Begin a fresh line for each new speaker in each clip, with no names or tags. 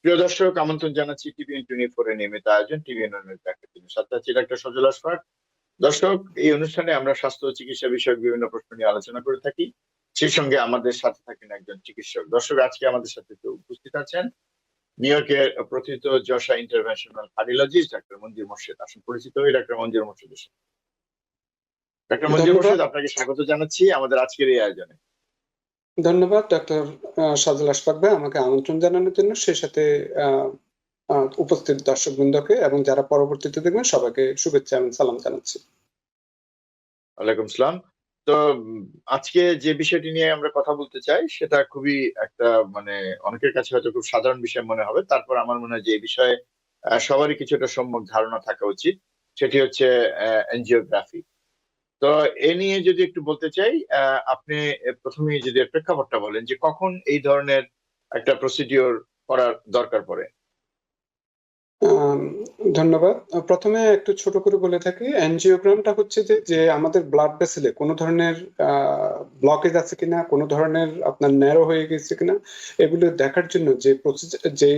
প্রিয় দর্শক, আমন্ত্রণ জানাচ্ছি TVN24 এর নিয়মিত আয়োজন TVN দেখার জন্য। সাথে আছি ডাক্তার সজল আশফাক। দর্শক, এই অনুষ্ঠানে আমরা স্বাস্থ্য ও চিকিৎসা বিষয়ক বিভিন্ন প্রশ্ন নিয়ে আলোচনা করে থাকি। সেই সঙ্গে আমাদের সাথে থাকেন একজন চিকিৎসক। দর্শক, আজকে আমাদের সাথে উপস্থিত আছেন নিউ ইয়র্কের প্রথিত যশা ইন্টারভেনশনাল কার্ডিওলজিস্ট ডাক্তার মঞ্জুর মোর্শেদ। আসুন পরিচিত হই ডাক্তার মঞ্জুর মোর্শেদের সাথে। ডাক্তার মঞ্জুর
ধন্যবাদ।
মোর্শেদ, আপনাকে স্বাগত জানাচ্ছি আমাদের আজকের এই আয়োজনে।
ধন্যবাদ ডক্টর সাজল আশফাক ভাই আমাকে আমন্ত্রণ জানানোর জন্য, সেই সাথে উপস্থিত দর্শক বৃন্দকে এবং যারা পরবর্তীতে দেখবেন সবাইকে শুভেচ্ছা এবং সালাম জানাচ্ছি।
ওয়ালাইকুম সালাম। তো আজকে যে বিষয়টি নিয়ে আমরা কথা বলতে চাই সেটা খুবই একটা মানে অনেকের কাছে হয়তো খুব সাধারণ বিষয় মনে হবে, তারপর আমার মনে হয় যে এই বিষয়ে সবারই কিছুটা সম্যক ধারণা থাকা উচিত। সেটি হচ্ছে এনজিওগ্রাফি। তো এ নিয়ে যদি একটু বলতে চাই, আপনি প্রথমে যদি এর প্রেক্ষাপটটা বলেন যে কখন এই ধরনের একটা প্রসিডিওর করার দরকার পড়ে।
আম, ধন্যবাদ। প্রথমে একটু ছোট করে বলে থাকি, অ্যানজিওগ্রামটা হচ্ছে যে যে আমাদের ব্লাড ভেসেলে কোনো ধরনের ব্লকেজ আছে কিনা, কোনো ধরনের আপনার ন্যারো হয়ে গেছে কিনা, এগুলো দেখার জন্য যে যে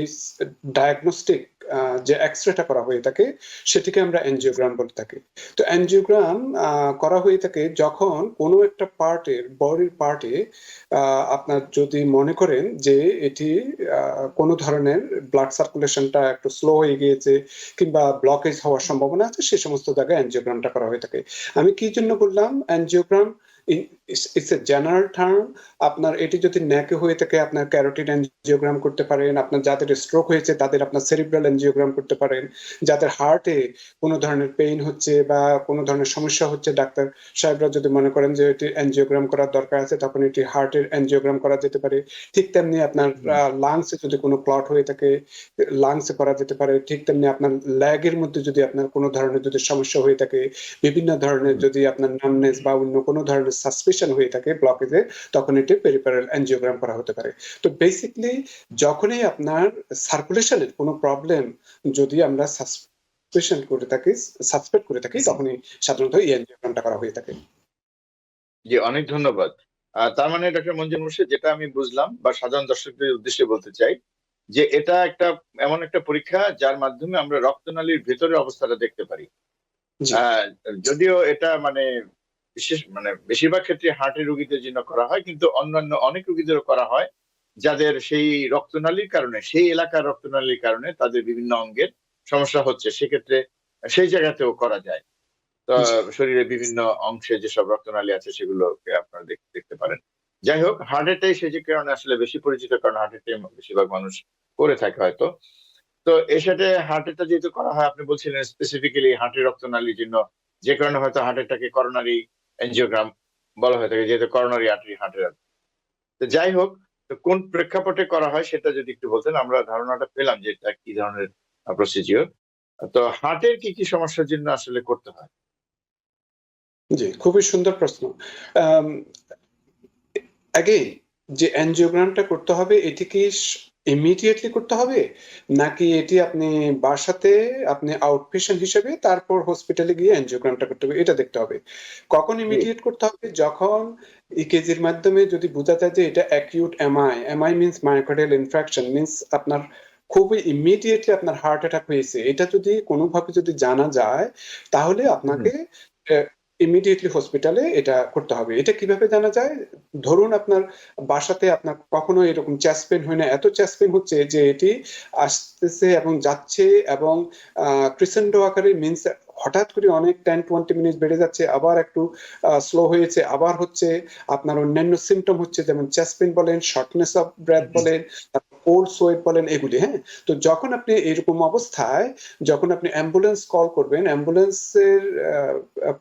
ডায়াগনস্টিক যে এক্সরেটা করা হয়ে থাকে সেটিকে আমরা অ্যানজিওগ্রাম বলে থাকি। তো অ্যানজিওগ্রাম করা হয়ে থাকে যখন কোনো একটা বডির পার্টে আপনার যদি মনে করেন যে এটি কোনো ধরনের ব্লাড সার্কুলেশনটা একটু স্লো হয়ে গিয়েছে কিংবা ব্লকেজ হওয়ার সম্ভাবনা আছে, সে সমস্ত জায়গায় অ্যানজিওগ্রামটা করা হয়ে থাকে। আমি কি জন্য বললাম angiogram, it's a general term. আপনার এটি যদি ন্যাকে হয়ে থাকে আপনার ক্যারোটিড অ্যানজিওগ্রাম করতে পারেন, আপনার যাদের স্ট্রোক হয়েছে তাদের আপনার সেরিব্রাল অ্যানজিওগ্রাম করতে পারেন, যাদের হার্টে কোনো ধরনের পেইন হচ্ছে বা কোনো ধরনের সমস্যা হচ্ছে, ডাক্তার সাহেবরা যদি মনে করেন যে এটি অ্যানজিওগ্রাম করার দরকার আছে তখন এটি হার্টের অ্যানজিওগ্রাম করা যেতে পারে। ঠিক তেমনি আপনার লাংসে যদি কোনো ক্লট হয়ে থাকে লাংসে করা যেতে পারে। ঠিক তেমনি আপনার ল্যাগের মধ্যে যদি আপনার কোনো ধরনের যদি সমস্যা হয়ে থাকে, বিভিন্ন ধরনের যদি আপনার নামনেস বা অন্য কোনো ধরনের সাসপিশন হয়ে থাকে ব্লকেজে, তখন এটি পেরিফেরাল অ্যানজিওগ্রাম করা হতে পারে। তো বেসিকলি যখনই আপনার সার্কুলেশনের কোনো প্রবলেম যদি আমরা সাসপেক্ট করে থাকি তখনই সাধারণত এই অ্যানজিওগ্রামটা করা হয়ে থাকে।
জি, অনেক ধন্যবাদ। তার মানে ডক্টর মঞ্জুর মোর্শেদ, যেটা আমি বুঝলাম বা সাধারণ দর্শকদের উদ্দেশ্যে বলতে চাই যে এটা একটা এমন একটা পরীক্ষা যার মাধ্যমে আমরা রক্তনালীর ভেতরের অবস্থাটা দেখতে পারি।
জি
আহ, যদিও এটা মানে বিশেষ মানে বেশিরভাগ ক্ষেত্রে হার্টের রোগীদের জন্য করা হয়, কিন্তু অন্যান্য অনেক রোগীদেরও করা হয় যাদের সেই রক্তনালীর কারণে, সেই এলাকার রক্তনালীর কারণে তাদের বিভিন্ন অঙ্গের সমস্যা হচ্ছে, সেক্ষেত্রে সেই জায়গাতেও করা যায়। তো
জি
শরীরের বিভিন্ন অংশে যেসব রক্তনালী আছে সেগুলোকে আপনারা দেখতে পারেন। যাই হোক, হার্ট অ্যাটাক সেই যে কারণে আসলে বেশি পরিচিত, কারণ হার্ট অ্যাটাক বেশিরভাগ মানুষ করে থাকে হয়তো। তো এর সাথে হার্ট অ্যাটাক যেহেতু করা হয়, আপনি বলছিলেন স্পেসিফিক্যালি হার্টের রক্তনালীর জন্য, যে কারণে হয়তো হার্ট অ্যাটাকে করোনারি এনজিওগ্রাম বলা হয়ে থাকে, যেহেতু করোনারি আর্টারি হার্টের। তো যাই হোক, তো কোন প্রেক্ষাপটে করা হয় সেটা যদি একটু বলতেন, আমরা ধারণাটা পেলাম যে এটা কি ধরনের প্রসিজিওর। তো হার্টের কি কি সমস্যার জন্য আসলে করতে হয়?
জি, খুবই সুন্দর প্রশ্ন। অ্যাগেইন, যে অ্যানজিওগ্রামটা করতে হবে এটি কি ইমিডিয়েটলি করতে হবে, নাকি এটি আপনি বাসাতে আপনি আউটপেশেন্ট হিসেবে তারপর হসপিটালে গিয়ে অ্যানজিওগ্রামটা করতে হবে, এটা দেখতে হবে। কখন
জি।
ইমিডিয়েট করতে হবে? যখন ইকেজির মাধ্যমে যদি বোঝা যায় যে এটা acute MI, MI means myocardial infraction, means আপনার খুবই ইমিডিয়েটলি আপনার হার্ট অ্যাটাক হয়েছে, এটা যদি কোনোভাবে যদি জানা যায় তাহলে
হুম।
আপনাকে ইমিডিয়েটলি হসপিটালে এটা করতে হবে। এটা কিভাবে জানা যায়? ধরুন আপনার বাসাতে আপনার কখনো এরকম চেস্ট পেইন হয় না, এত চেস্ট পেইন হচ্ছে যে এটি আসতেছে এবং যাচ্ছে এবং ক্রিসেন্ডো আকারে, মিন্স হঠাৎ করে অনেক 10-20 মিনিট বেড়ে যাচ্ছে, আবার একটু স্লো হয়েছে, আবার হচ্ছে। আপনার অন্যান্য সিমটম হচ্ছে যেমন চেস্ট পেইন বলেন, শর্টনেস অফ ব্রেথ বলেন, কোল্ড সোয়েট বলেন, এগুলি। হ্যাঁ, তো যখন আপনি এরকম অবস্থায় যখন আপনি অ্যাম্বুলেন্স কল করবেন, অ্যাম্বুলেন্সের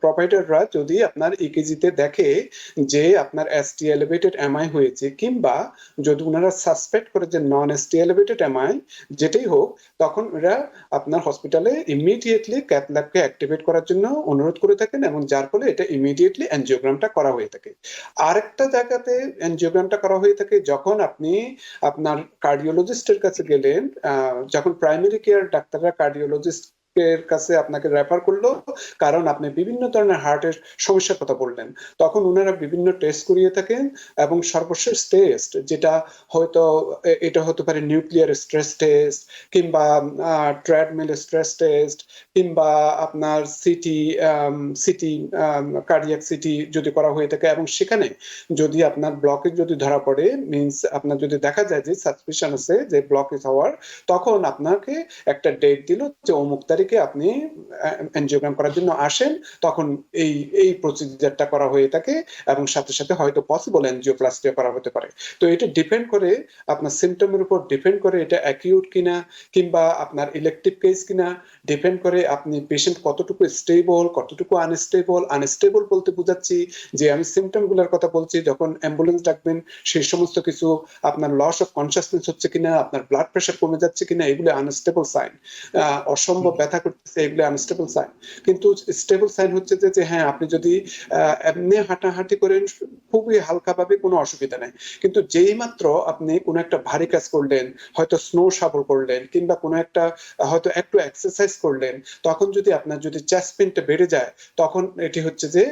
প্রোভাইডাররা যদি আপনার ইকেজিতে দেখে যে আপনার এসটি এলিভেটেড এমআই হয়েছে, কিংবা যদি ওনারা সাসপেক্ট করে যে নন এসটি এলিভেটেড এমআই, যেটাই হোক, তখন ওরা আপনার হসপিটালে ইমিডিয়েটলি ক্যাথ ল্যাবকে অ্যাক্টিভেট করার জন্য অনুরোধ করে থাকেন, এবং যার ফলে এটা ইমিডিয়েটলি অ্যানজিওগ্রামটা করা হয়ে থাকে। আরেকটা জায়গাতে অ্যানজিওগ্রামটা করা হয়ে থাকে যখন আপনি আপনার কার্ডিওলজিস্টের কাছে গেলেন, যখন প্রাইমারি কেয়ার ডাক্তাররা কার্ডিওলজিস্ট এর কাছে আপনাকে রেফার করলো, কারণ আপনি বিভিন্ন ধরনের হার্টের সমস্যার কথা বললেন। তখন ওনারা বিভিন্ন টেস্ট করিয়ে থাকেন এবং সর্বশেষ টেস্ট যেটা হয়তো এটা হতে পারে নিউক্লিয়ার স্ট্রেস টেস্ট, কিংবা ট্রেডমিল স্ট্রেস টেস্ট, কিংবা আপনার সিটি কার্ডিয়াক সিটি যদি করা হয়ে থাকে, এবং সেখানে যদি আপনার ব্লকেজ যদি ধরা পড়ে, মিন্স আপনার যদি দেখা যায় যে সাসপিশন আছে যে ব্লকেজ হওয়ার, তখন আপনাকে একটা ডেট দিল যে অমুক তারিখে আপনি এনজিওগ্রাম করার জন্য আসেন। তখন এই এই প্রসিজারটা করা হয়ে থাকে এবং সাথে সাথে হয়তো পসিবল এনজিওপ্লাস্টি করা হতে পারে। তো এটা ডিপেন্ড করে আপনার সিমটমের উপর ডিপেন্ড করে এটা অ্যাকিউট কিনা কিংবা আপনার ইলেকটিভ কেস কিনা, ডিপেন্ড করে আপনি পেশেন্ট কতটুকু স্টেবল কতটুকু আনস্টেবল বলতে বোঝাচ্ছি যে আমি সিমটম গুলোর কথা বলছি, যখন অ্যাম্বুলেন্স ডাকবেন সেই সমস্ত কিছু আপনার লস অফ কনসিয়াসনেস হচ্ছে কিনা, আপনার ব্লাড প্রেশার কমে যাচ্ছে কিনা, এগুলো আনস্টেবল সাইন। অসম্ভব ব্যথা করতেছে, এগুলো আনস্টেবল সাইন। কিন্তু স্টেবল সাইন হচ্ছে যে হ্যাঁ আপনি যদি এমনি হাঁটাহাঁটি করেন খুবই হালকাভাবে কোনো অসুবিধা নেই, কিন্তু যেই মাত্র আপনি কোনো একটা ভারী কাজ করলেন, হয়তো স্নো শাবল করলেন কিংবা কোনো একটা হয়তো একটু এক্সারসাইজ করলেন, তখন যদি আপনার যদি চেস্ট পেইনটা বেড়ে যায়, তখন এটি হচ্ছে যে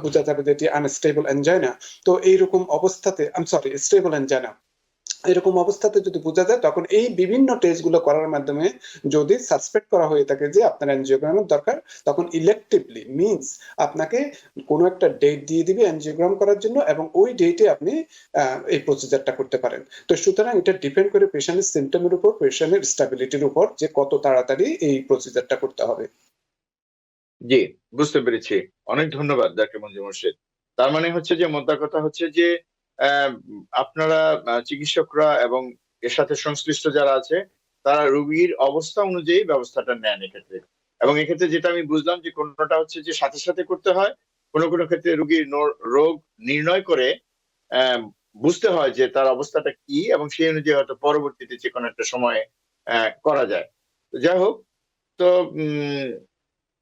বোঝা যাবে যে এটি আনস্টেবল এনজাইনা। তো এইরকম অবস্থাতে স্টেবল এনজাইনা, এরকম অবস্থাতে যদি বোঝা যায়, তখন এই বিভিন্ন টেস্ট গুলো করার মাধ্যমে যদি সাসপেক্ট করা হয়ে থাকে যে আপনার এনজিওগ্রামের দরকার, তখন ইলেকটিভলি মিন্স আপনাকে কোনো একটা ডেট দিয়ে দিবে এনজিওগ্রাম করার জন্য, এবং ওই ডেটে আপনি এই প্রসিজারটা করতে পারেন। তো সুতরাং এটা ডিপেন্ড করে পেশেন্টের সিমটমের উপর, পেশেন্টের স্টেবিলিটির উপর, যে কত তাড়াতাড়ি এই প্রসিজারটা করতে হবে।
জি, বুঝতে পেরেছি। অনেক ধন্যবাদ ডাক্তার মঞ্জু মোর্শেদ। তার মানে হচ্ছে যে মোদ্দা কথা হচ্ছে যে আপনারা চিকিৎসকরা এবং এর সাথে সংশ্লিষ্ট যারা আছে তারা রোগীর অবস্থা অনুযায়ী ব্যবস্থাটা নেন এক্ষেত্রে। এবং এক্ষেত্রে যেটা আমি বুঝলাম যে কোনটা হচ্ছে যে সাথে সাথে করতে হয়, কোনো ক্ষেত্রে রোগীর রোগ নির্ণয় করে বুঝতে হয় যে তার অবস্থাটা কি, এবং সেই অনুযায়ী হয়তো পরবর্তীতে যে কোনো একটা সময়ে করা যায়। তো যাই হোক, তো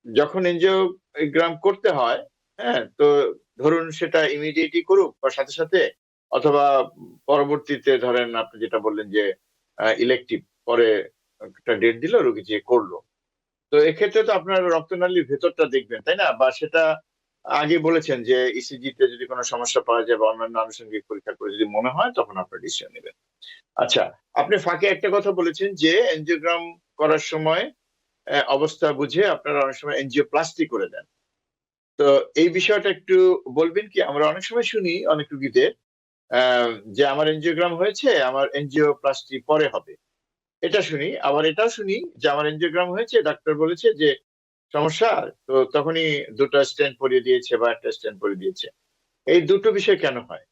যখন এনজিওগ্রাম করতে হয়, হ্যাঁ, তো ধরুন সেটা ইমিডিয়েটলি করুক বা সাথে সাথে, অথবা পরবর্তীতে ধরেন আপনি যেটা বললেন যে ইলেকটিভ পরে একটা ডেট দিল, রোগী যে করলো। তো এক্ষেত্রে তো আপনার রক্তনালীর ভেতরটা দেখবেন, তাই না? বা সেটা আগে বলেছেন যে ইসিজি তে যদি কোনো সমস্যা পাওয়া যায় বা অন্যান্য আনুষঙ্গিক পরীক্ষা করে যদি মনে হয়, তখন আপনার ডিসিশন নেবেন। আচ্ছা, আপনি ফাঁকে একটা কথা বলেছেন যে এনজিওগ্রাম করার সময় অবস্থা বুঝে আপনারা অনেক সময় এনজিওপ্লাস্টি করে দেন। তো এই বিষয়টা একটু বলবেন কি? আমরা অনেক সময় শুনি অনেক রোগীদের যে আমার এনজিওগ্রাম হয়েছে, আমার এনজিওপ্লাস্টি পরে হবে। এটা শুনি। আবার এটাও শুনি যে আমার এনজিওগ্রাম হয়েছে, ডাক্তার বলেছে যে সমস্যা, তো তখনই ২ টা স্টেন্ট পরিয়ে দিয়েছে বা ১ টা স্টেন্ট পরিয়ে দিয়েছে। এই দুটো বিষয় কেন হয়?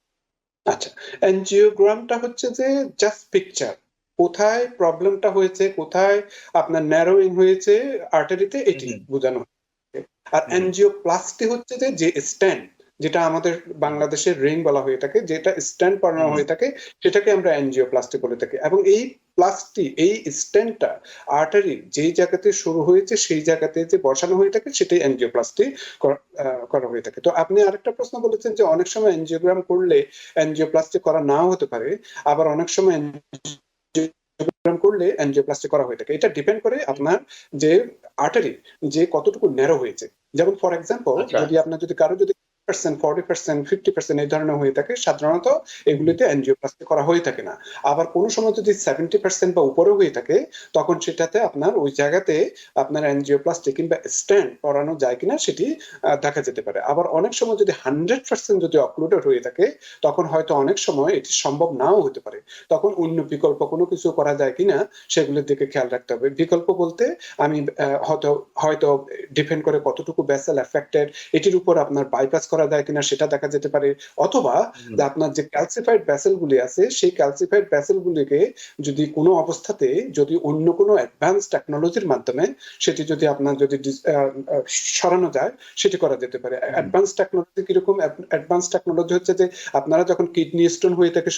আচ্ছা, এনজিওগ্রামটা হচ্ছে যে জাস্ট পিকচার। কোথায় প্রবলেমটা হয়েছে, কোথায় আপনার ন্যারোইং হয়েছে আর্টারিতে,
হুম,
এটি
হুম,
বোঝানো হচ্ছে। আর
হুম,
এনজিওপ্লাস্টি হচ্ছে যে স্ট্যান্ড, যেটা আমাদের
হুম,
বাংলাদেশের রিং বলা হয়ে থাকে, যেটা স্ট্যান্ড
হুম,
পরানো
হুম,
হয়ে থাকে, সেটাকে আমরা এনজিওপ্লাস্টি বলে থাকি। এবং এই স্ট্যান্ডটা আর্টারি যেই জায়গাতে শুরু হয়েছে সেই জায়গাতে যে বসানো হয়ে থাকে, সেটাই এনজিওপ্লাস্টি করা হয়ে থাকে। তো আপনি আরেকটা প্রশ্ন বলেছেন যে অনেক সময় এনজিওগ্রাম করলে এনজিওপ্লাস্টি করা নাও হতে পারে, আবার অনেক সময় এনজিওগ্রাম করলে এনজিওপ্লাস্টি করা হয়ে থাকে। এটা ডিপেন্ড করে আপনার যে আর্টারি যে কতটুকু ন্যারো হয়েছে। যেমন ফর এক্সাম্পল,
আচ্ছা।
যদি কারো 40%, 50% এই ধরনের হয়ে থাকে, সাধারণত
হুম, হুম,
এগুলিতে এনজিওপ্লাস্টি করা হয়ে থাকে না। আবার কোনো সময় যদি 70% বা উপরে হয়ে থাকে, তখন সেটাতে আপনার ওই জায়গাতে আপনার এনজিওপ্লাস্টি কিংবা স্ট্যান্ড করানো যায় কিনা সেটি দেখা যেতে পারে। আবার অনেক সময় যদি 100% যদি অক্লুডেড হয়ে থাকে, তখন হয়তো অনেক সময় এটি সম্ভব নাও হতে পারে। তখন অন্য বিকল্প কোনো কিছু করা যায় কিনা সেগুলোর দিকে খেয়াল রাখতে হবে। বিকল্প বলতে আমি হয়তো ডিপেন্ড করে কতটুকু ভেসেল এফেক্টেড, এটির উপর আপনার বাইপাস করা যায় কিনা সেটা দেখা যেতে পারে। অথবা
হুম,
যে আপনার যে ক্যালসিফাইড ভেসেল গুলি আছে, সেই ক্যালসিফাইড ভেসেল গুলিকে যদি কোনো অবস্থাতে যদি অন্য কোনো অ্যাডভান্স টেকনোলজির মাধ্যমে সেটি যদি আপনার যদি সরানো যায়, সেটি করা যেতে পারে।
হুম,
অ্যাডভান্স টেকনোলজি কিরকম? অ্যাডভান্স টেকনোলজি হচ্ছে যে আপনারা যখন কিডনি স্টোন হয়ে থাকে,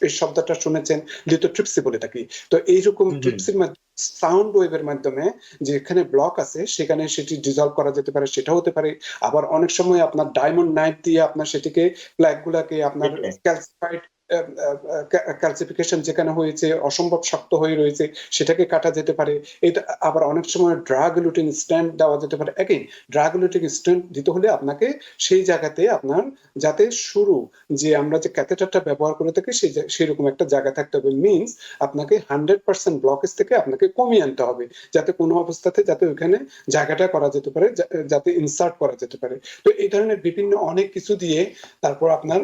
এই শব্দটা শুনেছেন, লিথোট্রিপসি বলে থাকি। তো এইরকম
হুম, হুম,
ট্রিপসির মাধ্যমে সাউন্ড ওয়েভের মাধ্যমে যেখানে ব্লক আছে সেখানে সেটি ডিজলভ করা যেতে পারে, সেটা হতে পারে। আবার অনেক সময় আপনার ডায়মন্ড নাইফ দিয়ে আপনার সেটিকে প্ল্যাক গুলাকে আপনার
কেটে।
ক্যালসিফাইড ক্যালসিফিকেশন যেখানে হয়েছে, অসম্ভব শক্ত হয়ে রয়েছে, সেটাকে কাটা যেতে পারে। এটা আবার অনেক সময় ড্রাগ লুটিং স্ট্যান্ড দেওয়া যেতে পারে। এগেইন ড্রাগ লুটিং স্ট্যান্ড দিতে হলে আপনাকে সেই জায়গাতে আপনার যাতে শুরু যে আমরা যে ক্যাথেটারটা ব্যবহার করে থাকি সেই রকম একটা জায়গা থাকতে হবে। মিনস আপনাকে 100% ব্লকেজ থেকে আপনাকে কমিয়ে আনতে হবে, যাতে কোনো অবস্থাতে যাতে ওইখানে জায়গাটা করা যেতে পারে, যাতে ইনসার্ট করা যেতে পারে। তো এই ধরনের বিভিন্ন অনেক কিছু দিয়ে তারপর আপনার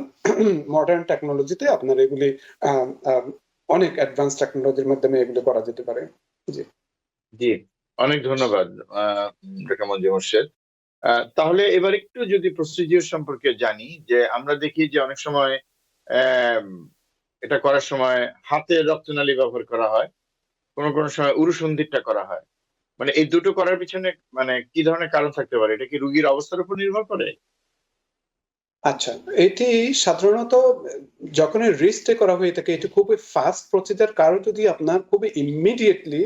মডার্ন টেকনোলজিতে আপনার এগুলি অনেক অ্যাডভান্স টেকনোলজির মাধ্যমে এগুলো করা যেতে পারে। জি
জি, অনেক ধন্যবাদ ডক্টর মঞ্জু মোর্শেদ। তাহলে এবার একটু যদি প্রসিডিওর সম্পর্কে জানি, যে আমরা দেখি যে অনেক সময় এটা করার সময় হাতের রক্তনালী ব্যবহার করা হয়, কোনো সময় উরুসন্ধিটা করা হয়। মানে এই দুটো করার পিছনে মানে কি ধরনের কারণ থাকতে পারে? এটা কি রোগীর অবস্থার উপর নির্ভর করে?
আচ্ছা, এটি সাধারণত যখনই রিস্টে করা হয়ে থাকে এটি খুবই ফাস্ট প্রসিজার। কারো যদি আপনার খুবই ইমিডিয়েটলি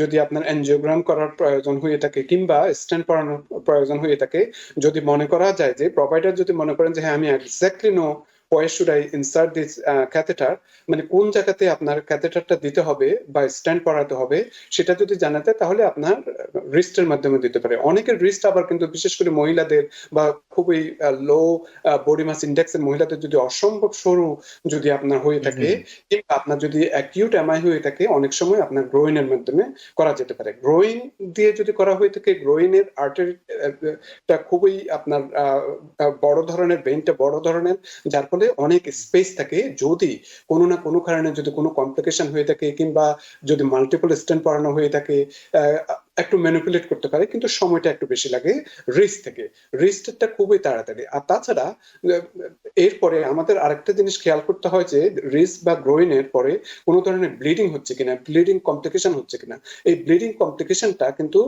যদি আপনার এনজিওগ্রাম করার প্রয়োজন হয়ে থাকে কিংবা স্টেন্ট পরানোর প্রয়োজন হয়ে থাকে, যদি মনে করা যায় যে প্রোভাইডার যদি মনে করেন যে হ্যাঁ আমি exactly know where should I insert this catheter, মানে কোন জায়গাতে আপনার ক্যাথেটারটা দিতে হবে বা স্ট্যান্ড করাতে হবে সেটা যদি জানা যায় তাহলে আপনার রিস্টের মাধ্যমে দিতে পারে। অনেকের রিস্ট আবার কিন্তু বিশেষ করে মহিলাদের বা খুবই লো বডি মাস ইন্ডেক্সের মহিলাদের যদি অসম্ভব সরু যদি আপনার হয়ে থাকে কিংবা আপনার যদি অ্যাকিউট এমআই হয়ে থাকে, অনেক সময় আপনার গ্রোইনের মাধ্যমে করা যেতে পারে। গ্রোইন দিয়ে যদি করা হয়ে থাকে, গ্রোইনের আর্টারিটা খুবই আপনার বড় ধরনের, ভেইনটা বড় ধরনের, যার ফলে অনেক স্পেস থাকে। যদি কোনো না কোনো কারণে যদি কোনো কমপ্লিকেশন হয়ে থাকে কিংবা যদি মাল্টিপল স্টেন্ট পরানো হয়ে থাকে, একটু ম্যানিপুলেট করতে পারে, কিন্তু সময়টা একটু বেশি লাগে রিস্ট থেকে। রিস্টটা খুবই তাড়াতাড়ি। আর তাছাড়া এরপরে আমাদের আরেকটা জিনিস খেয়াল করতে হয় যে রিস্ট বা গ্রোইনের পরে কোনো ধরনের ব্লিডিং হচ্ছে কিনা, ব্লিডিং কমপ্লিকেশন হচ্ছে কিনা। এই ব্লিডিং কমপ্লিকেশনটা কিন্তু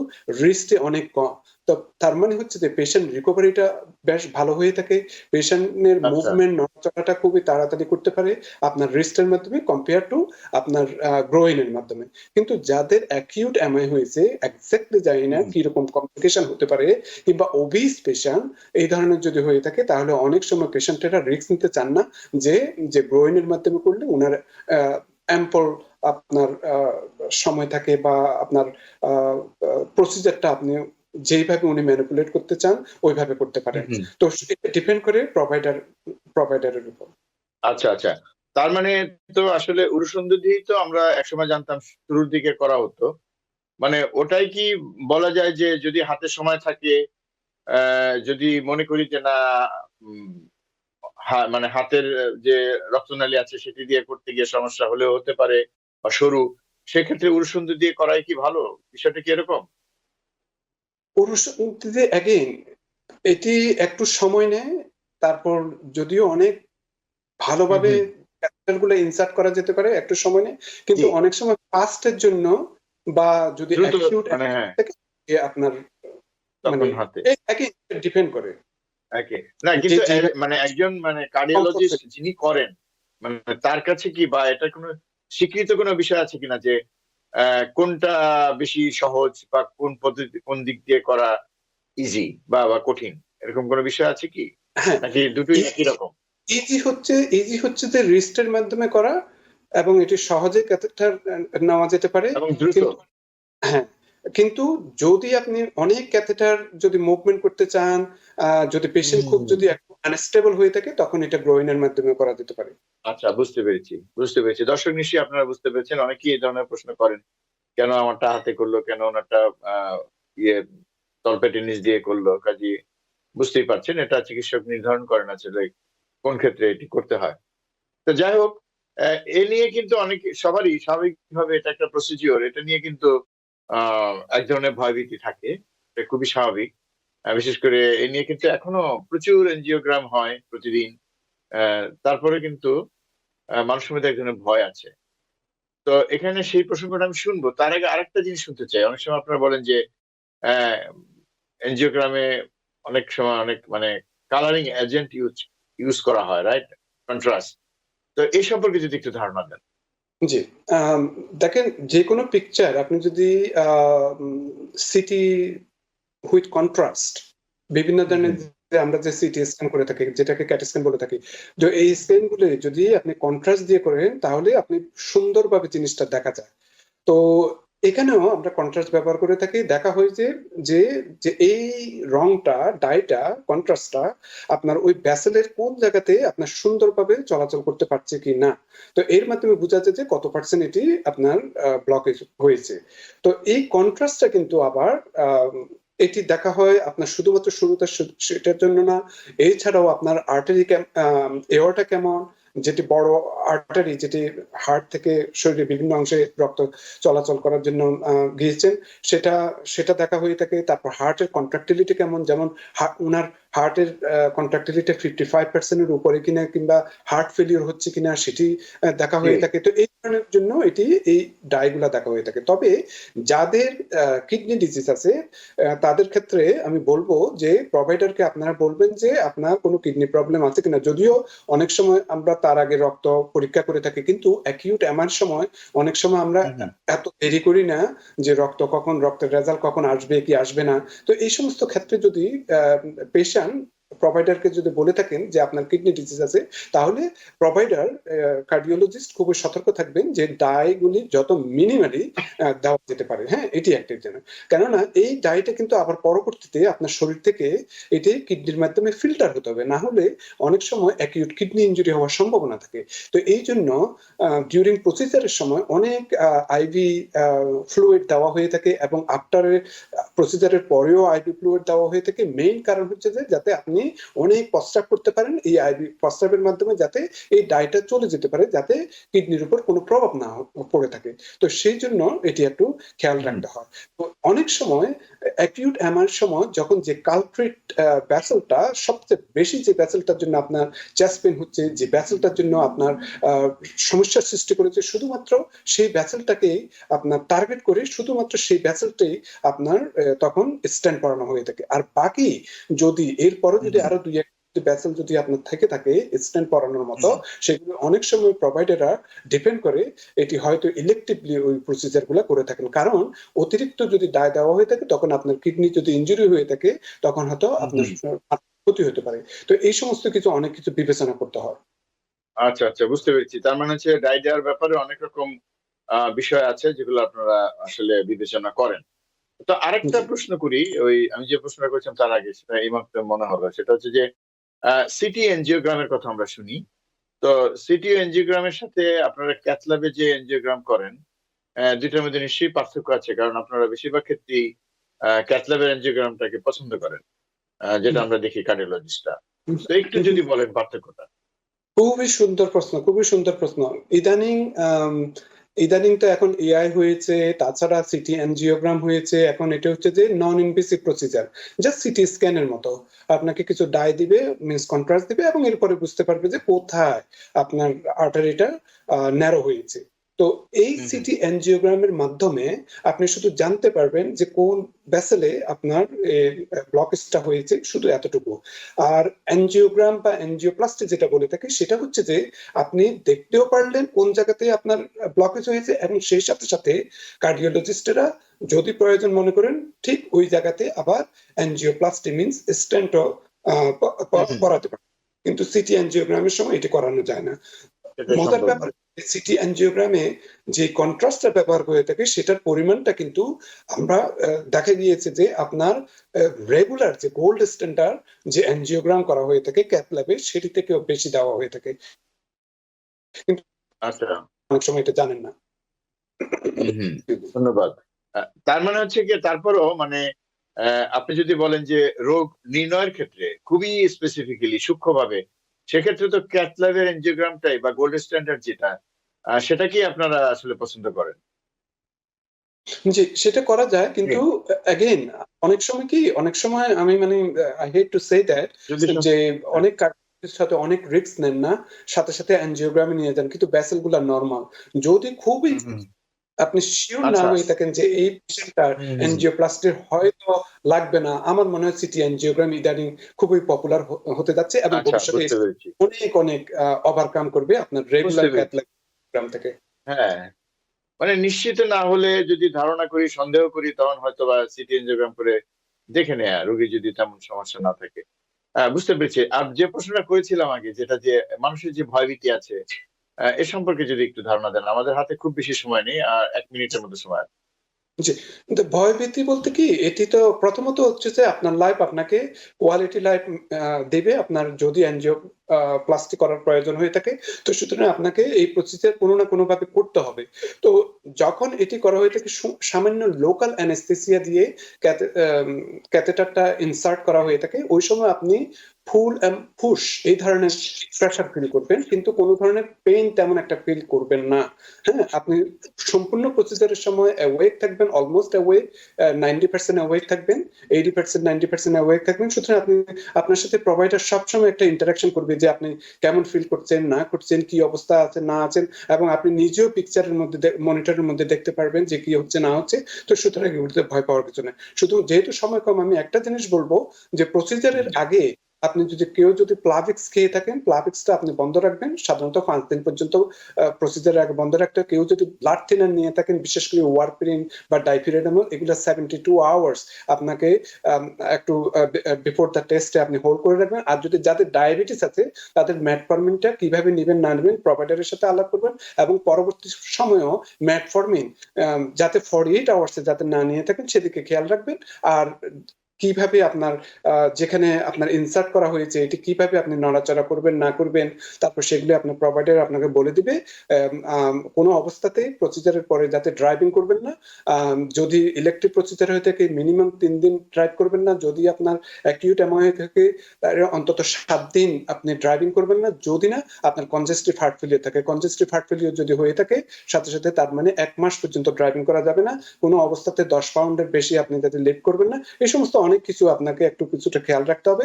রিস্টে অনেক কম। তো তার মানে হচ্ছে যে পেশেন্ট রিকভারিটা বেশ ভালো হয়ে থাকে, পেশেন্টের মুভমেন্ট নড়াচড়াটা খুবই তাড়াতাড়ি করতে পারে আপনার রিস্টের মাধ্যমে কম্পেয়ার টু আপনার গ্রোইনের মাধ্যমে। কিন্তু যাদের অ্যাকিউট এমআই হয়েছে এক্স্যাক্টলি জানি না কিরকম কমপ্লিকেশন হতে পারে, কিংবা ওবিস পেশেন্ট এই ধরনের যদি হয়ে থাকে, তাহলে অনেক সময় পেশেন্টেরা রিস্ক নিতে চান না যে গ্রোইনের মাধ্যমে করলে উনার অ্যাম্পল আপনার সময় থাকে বা আপনার প্রসিজারটা আপনি যেইভাবে উনি ম্যানিপুলেট করতে চান ওইভাবে করতে পারেন। তো ডিপেন্ড করে প্রোভাইডারের উপর।
আচ্ছা। তার মানে তো আসলে উরুসন্ধি তো আমরা একসময় জানতাম শুরুর দিকে করা হতো। মানে ওটাই কি বলা যায় যে যদি হাতে সময় থাকে, যদি মনে করি যে না মানে হাতের যে রক্তনালী আছে সেটি দিয়ে করতে গিয়ে সমস্যা হলেও হতে পারে বা সরু, সেক্ষেত্রে উরুসন্ধি দিয়ে করাই কি ভালো? বিষয়টা কি এরকম?
পুরুষদের অ্যাগেইন এটি একটু সময় নেয়। তারপর যদিও অনেক ভালোভাবে গুলো ইনসার্ট করা যেতে পারে, একটু সময় নেয়, কিন্তু অনেক সময় ফাস্টের জন্য বা যদি অ্যাকিউট আপনার মানে একই ডিপেন্ড করে।
না কিন্তু মানে একজন মানে কার্ডিওলজিস্ট যিনি করেন, মানে তার কাছে কি বা এটা কোনো স্বীকৃত কোনো বিষয় আছে কিনা যে কোনটা বেশি সহজ বা কোন পদ্ধতি কোন দিক দিয়ে করা ইজি বা কঠিন, এরকম কোনো বিষয় আছে কি?
হ্যাঁ,
নাকি দুটোই একই রকম?
ইজি হচ্ছে যে রিস্টের মাধ্যমে করা এবং এটি সহজে ক্যাথেটার নেওয়া যেতে পারে
এবং দ্রুত।
হ্যাঁ, কিন্তু যদি আপনি অনেক ক্যাথেটার যদি মুভমেন্ট করতে চান, যদি পেশেন্ট খুব যদি আনস্টেবল হয়ে থাকে, তখন এটা গ্রোইনের মাধ্যমে করা যেতে পারে।
আচ্ছা, বুঝতে পেরেছি। দর্শক নিশ্চয়ই আপনারা বুঝতে পেরেছেন, অনেকেই এই ধরনের প্রশ্ন করেন, কেন আমারটা হাতে করলো, কেন ওনারটা ইয়ে তলপেটের নিচ দিয়ে করলো। কাজে বুঝতেই পারছেন এটা চিকিৎসক নির্ধারণ করেন আসলে কোন ক্ষেত্রে এটি করতে হয়। তো যাই হোক, এ নিয়ে কিন্তু অনেক সবারই স্বাভাবিকভাবে এটা একটা প্রসিডিওর, এটা নিয়ে কিন্তু এক ধরনের ভয়ভীতি থাকে, এটা খুবই স্বাভাবিক। বিশেষ করে এ নিয়ে কিন্তু এখনো প্রচুর এনজিওগ্রাম হয় প্রতিদিন। তারপরে কিন্তু মানুষের মধ্যে এক ধরনের ভয় আছে। তো এখানে সেই প্রসঙ্গটা আমি শুনবো, তার আগে আরেকটা জিনিস শুনতে চাই। অনেক সময় আপনারা বলেন যে এনজিওগ্রামে অনেক সময় অনেক মানে কালারিং এজেন্ট ইউজ করা হয়, রাইট? কন্ট্রাস্ট। তো এই সম্পর্কে যদি একটু ধারণা দেন।
জি, দেখেন যে কোনো পিকচার আপনি যদি সিটি উইথ কন্ট্রাস্ট বিভিন্ন ধরনের আমরা যে সিটি স্ক্যান করে থাকি, যেটাকে ক্যাট স্ক্যান বলে থাকি, তো এই স্ক্যান গুলো যদি আপনি কন্ট্রাস্ট দিয়ে করেন তাহলে আপনি সুন্দরভাবে জিনিসটা দেখা যায়। তো এখানেও আমরা কন্ট্রাস্ট ব্যবহার করে থাকি। দেখা হয় যে যে এই রংটা, ডাইটা, কন্ট্রাস্টটা আপনার ওই ভেসেলের কোন জায়গাতে আপনার সুন্দরভাবে চলাচল করতে পারছে কি না। তো এর মাধ্যমে বোঝা যায় যে কত পার্সেন্ট এটি আপনার ব্লকেজ হয়েছে। তো এই কন্ট্রাস্টটা কিন্তু আবার এটি দেখা হয় আপনার শুধুমাত্র শুরুতে সেটার জন্য না, এছাড়াও আপনার আর্টারি এওয়াটা কেমন, যেটি বড় আর্টারি, যেটি হার্ট থেকে শরীরের বিভিন্ন অংশে রক্ত চলাচল করার জন্য গিয়েছেন, সেটা সেটা দেখা হয়ে থাকে। তারপর হার্টের কন্ট্রাক্টিলিটি কেমন, যেমন উনার হার্টের কন্ট্রাক্টিলিটি 55% এর উপরে কিনা, কিংবা হার্ট ফেলিওর হচ্ছে কিনা, সেটি দেখা হয়ে থাকে। তো এই কারণের জন্য এই ডাইগুলা দেখা হয়ে থাকে। তবে যাদের কিডনি ডিজিজ আছে তাদের ক্ষেত্রে আমি বলবো যে প্রোভাইডারকে আপনারা বলবেন যে আপনার কোনো কিডনি প্রবলেম আছে কিনা। যদিও অনেক সময় আমরা তার আগে রক্ত পরীক্ষা করে থাকি, কিন্তু অ্যাকিউট এমআর সময় অনেক সময় আমরা এত দেরি করি না যে রক্তের রেজাল্ট কখন আসবে কি আসবে না। তো এই সমস্ত ক্ষেত্রে যদি পেশেন্ট প্রোভাইডারকে যদি বলে থাকেন যে আপনার কিডনি ডিজিজ আছে, তাহলে প্রোভাইডার কার্ডিওলজিস্ট খুবই সতর্ক থাকবেন যে ডাইগুলি যত মিনিমালি দেওয়া যেতে পারে। হ্যাঁ, এটি একটা জন্য, কেননা এই ডাইটা কিন্তু আবার পরবর্তীতে আপনার শরীর থেকে এটি কিডনির মাধ্যমে ফিল্টার হতে হবে, না হলে অনেক সময় অ্যাকিউট কিডনি ইনজুরি হওয়ার সম্ভাবনা থাকে। তো এই জন্য ডিউরিং প্রসিজারের সময় অনেক আইভি ফ্লুইড দেওয়া হয়ে থাকে, এবং আফটারের প্রসিজারের পরেও আইভি ফ্লুইড দেওয়া হয়ে থাকে। মেইন কারণ হচ্ছে যে যাতে আপনি অনেক প্রস্রাব করতে পারেন, এই আইভি প্রস্রাবের মাধ্যমে যাতে এই ডাইটা চলে যেতে পারে, যাতে কিডনির উপর কোনো প্রভাব না পড়ে থাকে। তো সেই জন্য এটি একটু খেয়াল রাখতে হয়। তো অনেক সময় অ্যাকিউট এমআর সময় যখন যে কালপ্রিট ভেসেলটা সবচেয়ে বেশি, যে ভেসেলটার জন্য আপনার চেস্ট পেইন হচ্ছে, যে ভেসেলটার জন্য আপনার সমস্যার সৃষ্টি করেছে, শুধুমাত্র সেই ভেসেলটাকে আপনার টার্গেট করে শুধুমাত্র সেই ভেসেলটাই আপনার তখন স্ট্যান্ড করানো হয়ে থাকে। আর বাকি যদি এরপরে যদি আরো দুই একটা ভেসেল যদি আপনার থেকে থাকে স্ট্যান্ড করানোর মতো, সেগুলো অনেক সময় প্রোভাইডাররা ডিপেন্ড করে এটি হয়তো ইলেকটিভলি ওই প্রসিজার গুলা করে থাকেন। কারণ অতিরিক্ত যদি ডাই দেওয়া হয়ে থাকে, তখন আপনার কিডনি যদি ইনজুরি হয়ে থাকে, তখন হয়তো আপনার ক্ষতি হতে পারে। তো এই সমস্ত কিছু অনেক কিছু বিবেচনা করতে হয়।
আচ্ছা, আচ্ছা, বুঝতে পেরেছি। তার মানে হচ্ছে ডাই দেওয়ার ব্যাপারে অনেক রকম বিষয় আছে যেগুলো আপনারা আসলে বিবেচনা করেন। তো আরেকটা
জি।
প্রশ্ন করি, ওই আমি যে প্রশ্নটা করেছিলাম তার আগে, সেটা এই মুহূর্তে মনে হলো। সেটা হচ্ছে যে সিটি এনজিওগ্রামের কথা আমরা শুনি। তো সিটি এনজিওগ্রামের সাথে আপনারা ক্যাথ ল্যাবে যে এনজিওগ্রাম করেন, দুইটার মধ্যে নিশ্চয়ই পার্থক্য আছে। কারণ আপনারা বেশিরভাগ ক্ষেত্রেই ক্যাথ ল্যাবের এনজিওগ্রামটাকে পছন্দ করেন, যেটা আমরা দেখি কার্ডিওলজিস্টরা। তো একটু যদি বলেন পার্থক্যটা।
খুবই সুন্দর প্রশ্ন, খুবই সুন্দর প্রশ্ন। ইদানিং ইদানিং তো এখন এআই হয়েছে, তাছাড়া সিটি এনজিওগ্রাম হয়েছে। এখন এটা হচ্ছে যে non invasive procedure, just CT স্ক্যানের মতো। আপনাকে কিছু ডাই দিবে, মিন্স কন্ট্রাস্ট দিবে, এবং এরপরে বুঝতে পারবে যে কোথায় আপনার আর্টারিটা ন্যারো হয়েছে। তো এই সিটি এনজিওগ্রামের মাধ্যমে আপনি শুধু জানতে পারবেন যে কোন ভেসেলে আপনার ব্লকেজটা হয়েছে, শুধু এতটুকু। আর এনজিওগ্রাম বা এনজিওপ্লাস্টি যেটা বলে থাকে, সেটা হচ্ছে যে আপনি দেখতেও পারলেন কোন জায়গাতে আপনার ব্লকেজ হয়েছে, এবং সেই সাথে সাথে কার্ডিওলজিস্টরা যদি প্রয়োজন মনে করেন ঠিক ওই জায়গাতে আবার এনজিওপ্লাস্টি মিন্স স্টেন্টও করাতে পারে। কিন্তু সিটি এনজিওগ্রামের সময় এটি করানো যায় না।
সেটা
মজার
সম্ভব
ব্যাপার,
নয়।
সিটি এনজিওগ্রামে যে কন্ট্রাস্টটা ব্যবহার করে থাকে, সেটার পরিমাণটা কিন্তু আমরা দেখা গিয়েছে যে আপনার রেগুলার যে গোল্ড স্ট্যান্ডার্ড যে এনজিওগ্রাম করা হয়ে থাকে ক্যাথ ল্যাবে, সেটি থেকেও বেশি দেওয়া হয়ে থাকে। কিন্তু
আচ্ছা।
অনেক সময় এটা জানেন না।
হুম, ধন্যবাদ। তার মানে হচ্ছে গিয়ে তারপরও মানে আপনি যদি বলেন যে রোগ নির্ণয়ের ক্ষেত্রে খুবই স্পেসিফিক্যালি সূক্ষ্মভাবে, সেক্ষেত্রে তো ক্যাথ ল্যাবের এনজিওগ্রামটাই বা গোল্ড স্ট্যান্ডার্ড যেটা, সেটাকেই আপনারা আসলে পছন্দ করেন।
জি, সেটা করা যায়,
জি।
কিন্তু এগেইন অনেক সময় আমি মানে I hate to say that,
যদি
যে
হ্যাঁ।
অনেক কার্ডিওলজিস্ট সাথে অনেক রিস্ক নেন না, সাথে সাথে এনজিওগ্রামে নিয়ে যান, কিন্তু ভেসেল গুলা নরমাল। যদি খুবই
হুম।
আপনি শিওর না
আচ্ছা।
হয়ে থাকেন যে এই পেশেন্টটার
হুম।
এনজিওপ্লাস্টির হয়তো লাগবে না, আমার মনে হয় সিটি এনজিওগ্রাম ইদানিং খুবই পপুলার হতে যাচ্ছে, এবং
আচ্ছা,
ভবিষ্যতে
বুঝতে পেরেছি।
অনেক অনেক ওভারকাম করবে আপনার
বুঝতে
রেগুলার
পেরেছি।
ক্যাথল্যাব থেকে।
হ্যাঁ, মানে নিশ্চিত না হলে যদি ধারণা করি, সন্দেহ করি, তখন হয়তোবা সিটি এনজিওগ্রাম করে দেখে নেয়া, রোগীর যদি তেমন সমস্যা না থাকে। বুঝতে পেরেছি। আর যে প্রশ্নটা করেছিলাম আগে, যেটা যে মানুষের যে ভয়ভীতি আছে, এ সম্পর্কে যদি একটু ধারণা দেন। আমাদের হাতে খুব বেশি সময় নেই, আর 1 মিনিটের মতো সময় আছে।
জি। কিন্তু ভয়ভীতি বলতে কি, এটি তো প্রথমত হচ্ছে যে আপনার লাইফ আপনাকে কোয়ালিটি লাইফ দেবে আপনার যদি প্লাস্টি করার প্রয়োজন হয়ে থাকে। তো সুতরাং আপনাকে এই প্রসিজার কোনো না কোনোভাবে করতে হবে। তো যখন এটি করা হয়ে থাকে সামান্য লোকাল অ্যানেস্থেসিয়া দিয়ে ক্যাথেটারটা ইনসার্ট করা হয়ে থাকে, ওই সময় আপনি ফুল অ্যান্ড পুশ এই ধরনের প্রেশার ফিল করবেন, কিন্তু কোনো ধরনের পেইন তেমন একটা ফিল করবেন না। হ্যাঁ, আপনি সম্পূর্ণ প্রসিজারের সময় অ্যাওয়েক থাকবেন, অলমোস্ট অ্যাওয়েক, 90% অ্যাওয়েক থাকবেন, 80% 90% অ্যাওয়েক থাকবেন। সুতরাং আপনি আপনার সাথে প্রোভাইডার সবসময় একটা ইন্টারাকশন করবে যে আপনি কেমন ফিল করছেন না করছেন, কি অবস্থা আছেন না আছেন, এবং আপনি নিজেও পিকচারের মধ্যে মনিটরের মধ্যে দেখতে পারবেন যে কি হচ্ছে না হচ্ছে। তো সুতরাং এগুলোতে ভয় পাওয়ার কিছু নেই। শুধু যেহেতু সময় কম, আমি একটা জিনিস বলবো যে প্রসিজারের আগে আপনি কেউ যদি প্লাভিক্স খেয়ে থাকেন, প্লাভিক্সটা আপনি বন্ধ রাখবেন সাধারণত 5 দিন পর্যন্ত। প্রসিজারের আগে বন্ধ রাখতে। কেউ যদি ব্লাড থিনার নিয়ে থাকেন, বিশেষ করে ওয়ারফারিন বা ডাইফিরাডামল, এগুলো 72 আওয়ার্স আপনাকে একটু বিফোর দ্য টেস্টে আপনি হোল্ড করে রাখবেন। আর যদি যাদের ডায়াবেটিস আছে তাদের ম্যাটফর্মিনটা কিভাবে নেবেন না নেবেন প্রোভাইডারের সাথে আলাপ করবেন, এবং পরবর্তী সময়েও ম্যাটফর্মিন যাতে 48 আওয়ার্সে যাতে না নিয়ে থাকেন সেদিকে খেয়াল রাখবেন। আর কিভাবে আপনার যেখানে আপনার ইনসার্ট করা হয়েছে এটি কিভাবে আপনি নড়াচড়া করবেন না করবেন, তারপর সেগুলো আপনার প্রোভাইডার আপনাকে বলে দিবে। কোনো অবস্থাতেই প্রসিজারের পরে যাতে ড্রাইভিং করবেন না। যদি ইলেকট্রিক প্রসিজার হয়ে থাকে মিনিমাম 3 দিন ড্রাইভ করবেন না। যদি আপনার অ্যাকিউট এমআই হয়ে থাকে তাহলে অন্তত 7 দিন আপনি ড্রাইভিং করবেন না। যদি না আপনার কনজেস্টিভ হার্ট ফেলিয়ার থাকে, কনজেস্টিভ হার্ট ফেলিয়ার যদি হয়ে থাকে সাথে সাথে তার মানে 1 মাস পর্যন্ত ড্রাইভিং করা যাবে না। কোনো অবস্থাতে 10 পাউন্ডের বেশি আপনি যাতে লিফট করবেন না। এই সমস্ত অনেক কিছু আপনাকে একটু কিছুটা খেয়াল রাখতে হবে।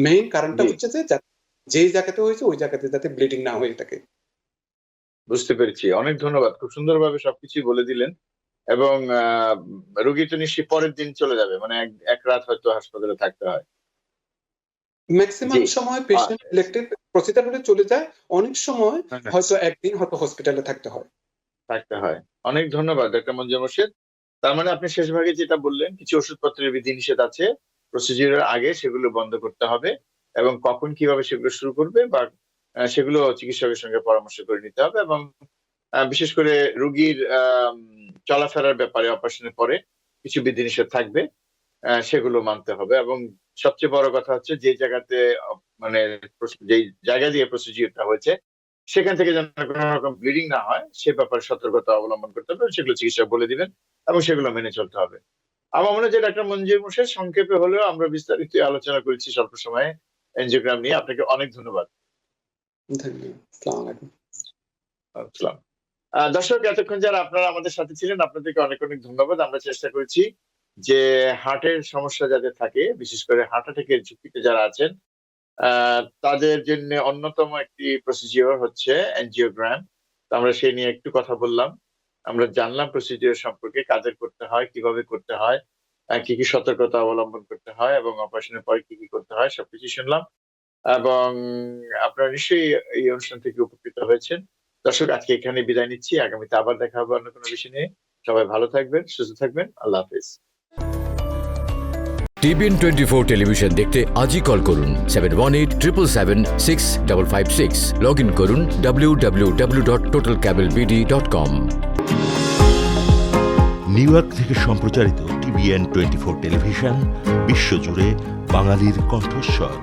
মেইন কারণটা হচ্ছে যে যেই জায়গাতে হয়েছে ওই জায়গাতে যাতে ব্লিডিং না হয়ে থাকে।
বুঝতে পেরেছি। অনেক ধন্যবাদ। খুব সুন্দরভাবে সবকিছুই বলে দিলেন। এবং রোগী তো নিশ্চয়ই পরের দিন চলে যাবে, মানে এক রাত হয়তো হাসপাতালে থাকতে হয়।
ম্যাক্সিমাম সময় পেশেন্ট ইলেকট্রিক প্রসিজার হলে চলে যায়। অনেক সময় হয়তো একদিন হয়তো হসপিটালে থাকতে হয়।
অনেক ধন্যবাদ ডক্টর মঞ্জুর মোর্শেদ। তার মানে আপনি শেষ ভাগে যেটা বললেন, কিছু ওষুধপত্রের বিধিনিষেধ আছে, প্রসিডিউরের আগে সেগুলো বন্ধ করতে হবে, এবং কখন কিভাবে সেগুলো শুরু করবে বা সেগুলো চিকিৎসকের সঙ্গে পরামর্শ করে নিতে হবে। এবং বিশেষ করে রোগীর চলাফেরার ব্যাপারে অপারেশনের পরে কিছু বিধিনিষেধ থাকবে, সেগুলো মানতে হবে। এবং সবচেয়ে বড় কথা হচ্ছে যে জায়গাতে মানে যেই জায়গা দিয়ে প্রসিডিউরটা হয়েছে সেখান থেকে যেন কোনো রকম ব্লিডিং না হয় সে ব্যাপারে সতর্কতা অবলম্বন করতে হবে, সেগুলো চিকিৎসক বলে দিবেন এবং সেগুলো মেনে চলতে হবে। আমার মনে হয় যে ডাক্তার মঞ্জুর মোর্শেদ সংক্ষেপে হলেও আমরা বিস্তারিত আলোচনা করেছি স্বল্প সময়ে এনজিওগ্রাম নিয়ে। আপনাকে অনেক ধন্যবাদ।
ধন্যবাদ। আসসালামু আলাইকুম।
আসসালাম। দর্শক, এতক্ষণ যারা আপনারা আমাদের সাথে ছিলেন আপনাদেরকে অনেক অনেক ধন্যবাদ। আমরা চেষ্টা করেছি যে হার্টের সমস্যা যাদের থাকে, বিশেষ করে হার্ট অ্যাটাকের ঝুঁকিতে যারা আছেন, তাদের জন্য অন্যতম একটি প্রসিডিওর হচ্ছে এনজিওগ্রাম। আমরা সেই নিয়ে একটু কথা বললাম। আমরা জানলাম প্রসিডিওর সম্পর্কে, কাদের করতে হয়, কিভাবে করতে হয়, কি কি সতর্কতা অবলম্বন করতে হয়, এবং অপারেশনের পরে কি কি করতে হয় সবকিছু শুনলাম। এবং আপনারা নিশ্চয়ই এই অনুষ্ঠান থেকে উপকৃত হয়েছেন। দর্শক, আজকে এখানে বিদায় নিচ্ছি। আগামীতে আবার দেখা হবে অন্য কোনো বিষয় নিয়ে। সবাই ভালো থাকবেন, সুস্থ থাকবেন। আল্লাহ হাফেজ।
টিবিএন 24 টেলিভিশন দেখতে আজই কল করুন 7187776556। লগ ইন করুন www.totalcablebd.com।
নিউ ইয়র্ক থেকে সম্প্রচারিত টিবিএন 24 টেলিভিশন বিশ্বজুড়ে বাঙালির কণ্ঠস্বর।